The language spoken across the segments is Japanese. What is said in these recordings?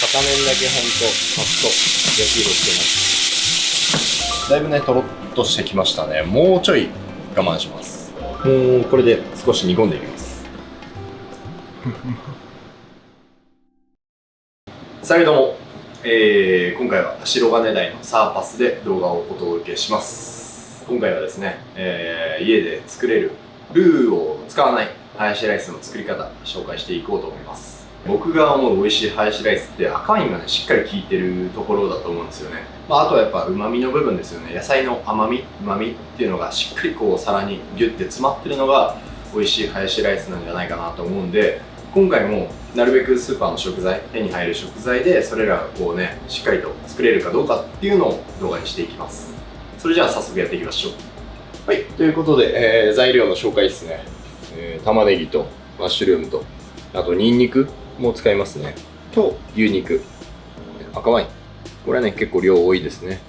片面だけほんとさっと焼き色してます。だいぶねとろっとしてきましたね。もうちょい我慢します。もうこれで少し煮込んでいきます。さあどうも、今回は白金台のサーパスで動画をお届けします。今回はですね、家で作れるルーを使わないハヤシライスの作り方紹介していこうと思います。僕が思う美味しいハヤシライスって赤ワインがねしっかり効いてるところだと思うんですよね。あとはやっぱ旨味の部分ですよね。野菜の甘み、旨味っていうのがしっかりこう皿にギュッて詰まってるのが美味しいハヤシライスなんじゃないかなと思うんで、今回もなるべくスーパーの食材、手に入る食材でそれらをこうねしっかりと作れるかどうかっていうのを動画にしていきます。それじゃあ早速やっていきましょう。はい、ということで、材料の紹介ですね。玉ねぎとマッシュルームと、あとニンニクも使いますね。と牛肉、赤ワイン、これはね結構量多いですね。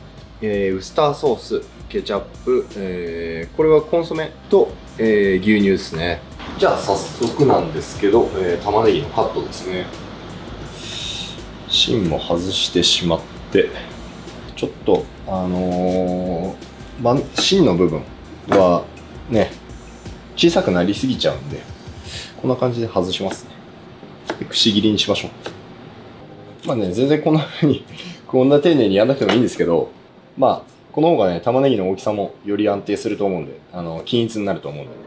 ウスターソース、ケチャップ、これはコンソメと、牛乳ですね。じゃあ早速なんですけど、玉ねぎのカットですね。芯も外してしまって、ちょっと芯の部分はね小さくなりすぎちゃうんで、こんな感じで外しますね。でくし切りにしましょう。まあね、全然こんな風にこんな丁寧にやんなくてもいいんですけど、まあこの方がね玉ねぎの大きさもより安定すると思うんで、均一になると思うんでね。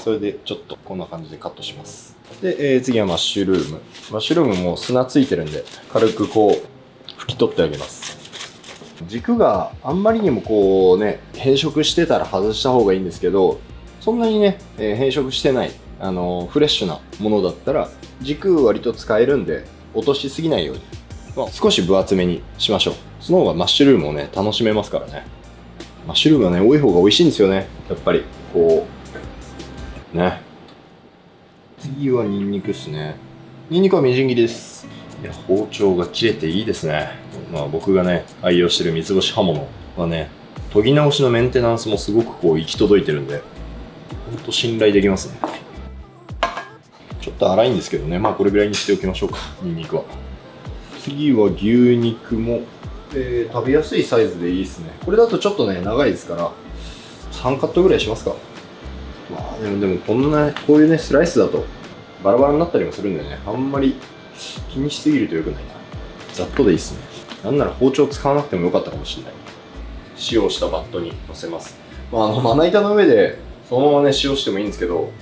それでちょっとこんな感じでカットします。で、次はマッシュルーム。マッシュルームも砂ついてるんで軽くこう拭き取ってあげます。軸があんまりにもこうね変色してたら外した方がいいんですけど、そんなにね、変色してないフレッシュなものだったら軸割と使えるんで落としすぎないように、少し分厚めにしましょう。その方がマッシュルームをね楽しめますからね。マッシュルームはね多い方が美味しいんですよね、やっぱりこうね。次はニンニクですね。ニンニクはみじん切りです。いや、包丁が切れていいですね。僕がね愛用してる三つ星刃物はね研ぎ直しのメンテナンスもすごくこう行き届いてるんで、ほんと信頼できますね。ちょっと粗いんですけどね、これぐらいにしておきましょうか、ニンニクは。次は牛肉も、食べやすいサイズでいいですね。これだとちょっとね長いですから3カットぐらいしますか。でもこういうねスライスだとバラバラになったりもするんでね、あんまり気にしすぎると良くないな。ざっとでいいですね。なんなら包丁使わなくてもよかったかもしれない。塩をしたバットに乗せます。まな板の上でそのままね塩してもいいんですけど、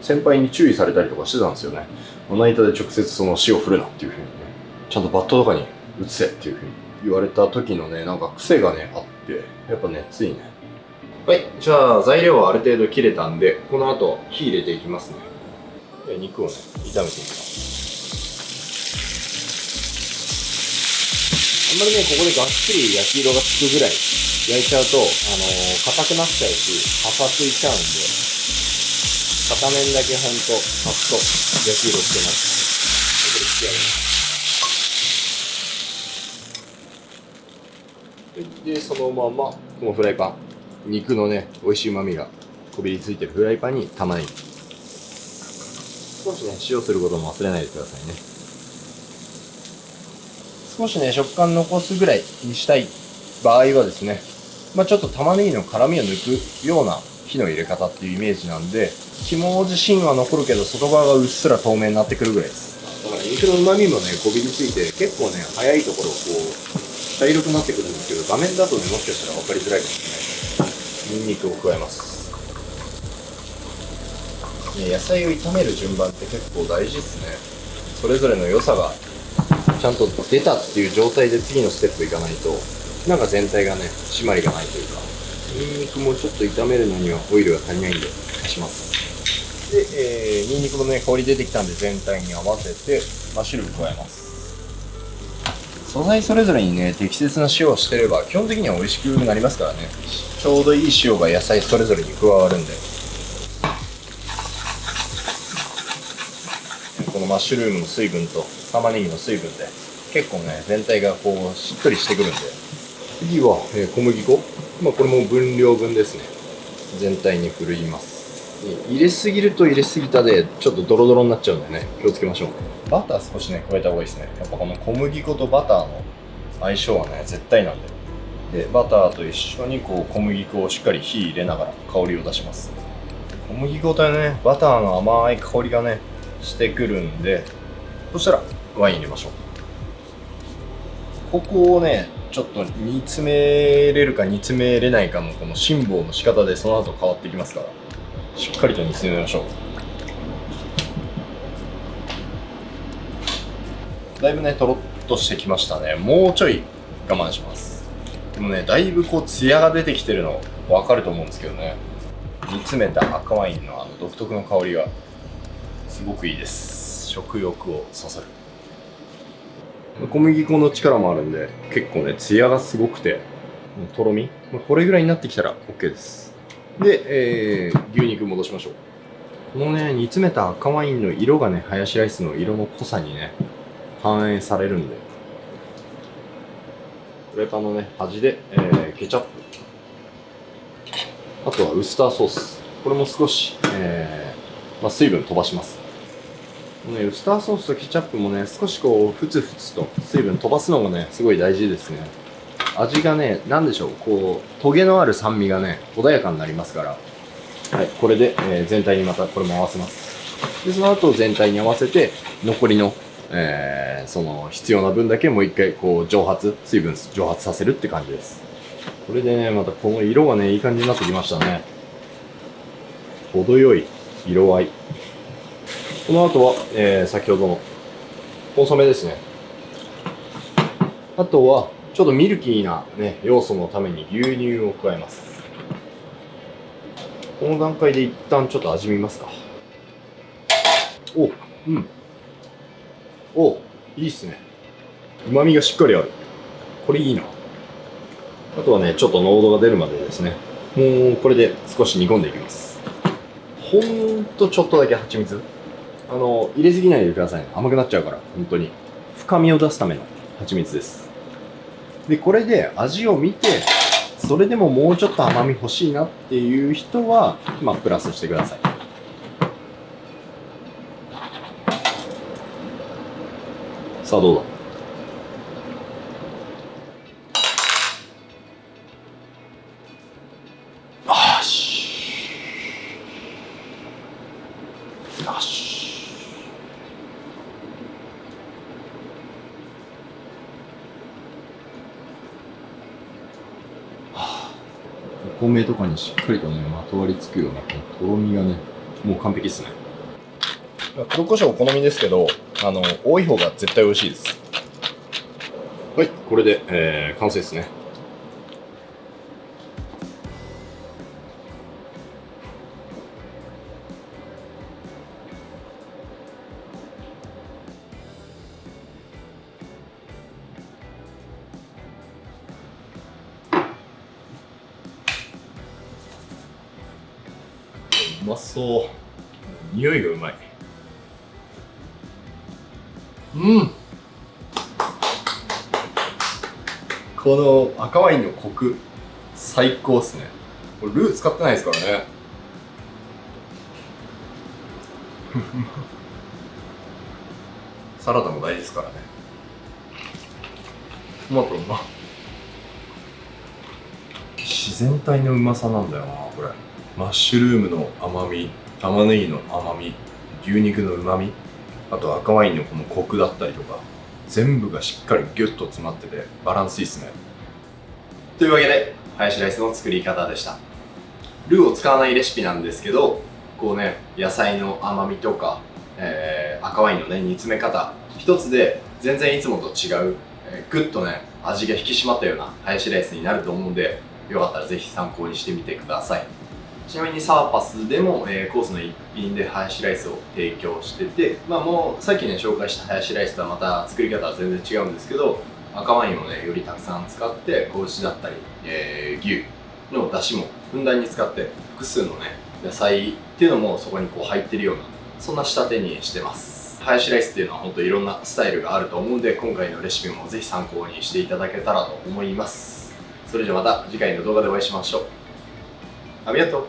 先輩に注意されたりとかしてたんですよね。まな板で直接その塩振るなっていう風にね、ちゃんとバットとかに移せっていう風に言われた時のねなんか癖がねあって、やっぱねついね。はい、じゃあ材料はある程度切れたんで、この後火入れていきますね。で肉をね炒めていきます。あんまりねここでがっつり焼き色がつくぐらい焼いちゃうと硬くなっちゃうしパサついちゃうんで、片面だけほんとさっと焼き色してます。これ仕上げます。でそのままこのフライパン、肉のね美味しい旨味がこびりついてるフライパンに玉ねぎ、少しね塩することも忘れないでくださいね。少しね食感残すぐらいにしたい場合はですね、ちょっと玉ねぎの辛みを抜くような火の入れ方っていうイメージなんで、肝自身は残るけど外側がうっすら透明になってくるぐらいです。だから肉の旨味もねこびりついて結構ね早いところこう茶色くなってくるんですけど、画面だとねもしかしたら分かりづらいかもしれない。ニンニクを加えます。野菜を炒める順番って結構大事ですね。それぞれの良さがちゃんと出たっていう状態で次のステップいかないとなんか全体がね締まりがないというか。ニンニクもちょっと炒めるのにはオイルが足りないんで足します。で、ニンニクのね香り出てきたんで全体に合わせてマッシュルーム加えます。素材それぞれにね適切な塩をしてれば基本的には美味しくなりますからね。ちょうどいい塩が野菜それぞれに加わるんで、このマッシュルームの水分と玉ねぎの水分で結構ね全体がこうしっとりしてくるんで。次は、小麦粉、これも分量分ですね。全体にふるいます。入れすぎると入れすぎたでちょっとドロドロになっちゃうんでね、気をつけましょう。バター少しね加えた方がいいですね。やっぱこの小麦粉とバターの相性はね絶対なんで、バターと一緒にこう小麦粉をしっかり火入れながら香りを出します。小麦粉とねバターの甘い香りがねしてくるんで、そしたらワイン入れましょう。ここをねちょっと煮詰めれるか煮詰めれないかのこの辛抱の仕方でその後変わってきますから、しっかりと煮詰めましょう。だいぶねとろっとしてきましたね。もうちょい我慢します。でもねだいぶこうツヤが出てきてるの分かると思うんですけどね、煮詰めた赤ワインのあの独特の香りがすごくいいです。食欲をそそる。小麦粉の力もあるんで結構ねツヤがすごくて、とろみこれぐらいになってきたら OK です。で、牛肉戻しましょう。このね煮詰めた赤ワインの色がねハヤシライスの色の濃さにね反映されるんで、フライパンのね端で、ケチャップ、あとはウスターソース、これも少し、水分飛ばします。ウスターソースとケチャップもね少しこうふつふつと水分飛ばすのがねすごい大事ですね。味がね何でしょう、こうトゲのある酸味がね穏やかになりますから、はい、これで、全体にまたこれも合わせます。でその後全体に合わせて残りの、その必要な分だけもう一回こう水分蒸発させるって感じです。これでねまたこの色がねいい感じになってきましたね。程よい色合い。この後は、先ほどのコンソメですね。あとはちょっとミルキーな、ね、要素のために牛乳を加えます。この段階で一旦ちょっと味見ますか。いいっすね。旨味がしっかりある。これいいな。あとはねちょっと濃度が出るまでですね、もうこれで少し煮込んでいきます。ほんとちょっとだけ蜂蜜、入れすぎないでくださいね。甘くなっちゃうから。本当に深みを出すための蜂蜜です。でこれで味を見て、それでももうちょっと甘み欲しいなっていう人はプラスしてください。さあどうだ。よしよし。お米とかにしっかりとねまとわりつくようなとろみがねもう完璧ですね。黒胡椒お好みですけど、多い方が絶対美味しいです。はい、これで、完成ですね。うまそう。匂いがうまい。この赤ワインのコク最高ですね。これルー使ってないですからね。サラダも大事ですからね。トマトうまっ。自然体のうまさなんだよなこれ。マッシュルームの甘み、玉ねぎの甘み、牛肉のうまみ、あと赤ワインのこのコクだったりとか、全部がしっかりギュッと詰まっててバランスいいっすね。というわけでハヤシライスの作り方でした。ルーを使わないレシピなんですけど、こうね野菜の甘みとか、赤ワインのね煮詰め方一つで全然いつもと違う、ぐっとね味が引き締まったようなハヤシライスになると思うんで、よかったらぜひ参考にしてみてください。ちなみにサーパスでも、コースの一品でハヤシライスを提供してて、もうさっきね紹介したハヤシライスとはまた作り方は全然違うんですけど、赤ワインをねよりたくさん使って子牛だったり、牛の出汁もふんだんに使って複数のね野菜っていうのもそこにこう入ってるような、そんな仕立てにしてます。ハヤシライスっていうのは本当いろんなスタイルがあると思うんで、今回のレシピもぜひ参考にしていただけたらと思います。それじゃまた次回の動画でお会いしましょう。ありがとう。